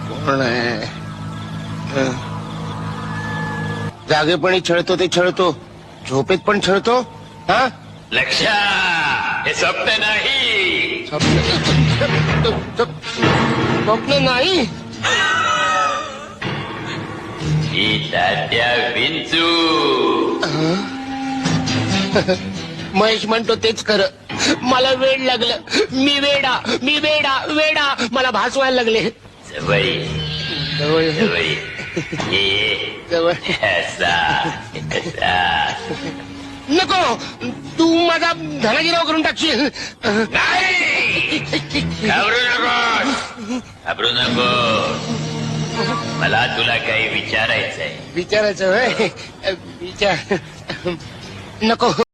कोण आहे? जागेपणी छळतो ते छळतो, झोपेत पण छळतो. हा, लक्षा, हे स्वप्न नाही. स्वप्न नाही. ही तात्या विंचू. महेश म्हणतो तेच खरं. मला वेड लागलं. मी वेडा, मी वेडा, वेडा. मला भासवायला लागले. जवळ जवळ जवळ ये. जवळ. नको, तू माझा धनाजीराव करून टाकशील. नाही, घाबरू नको, घाबरू नको. मला तुला काही विचारायचंय. विचारायचं होय? विचार. नको.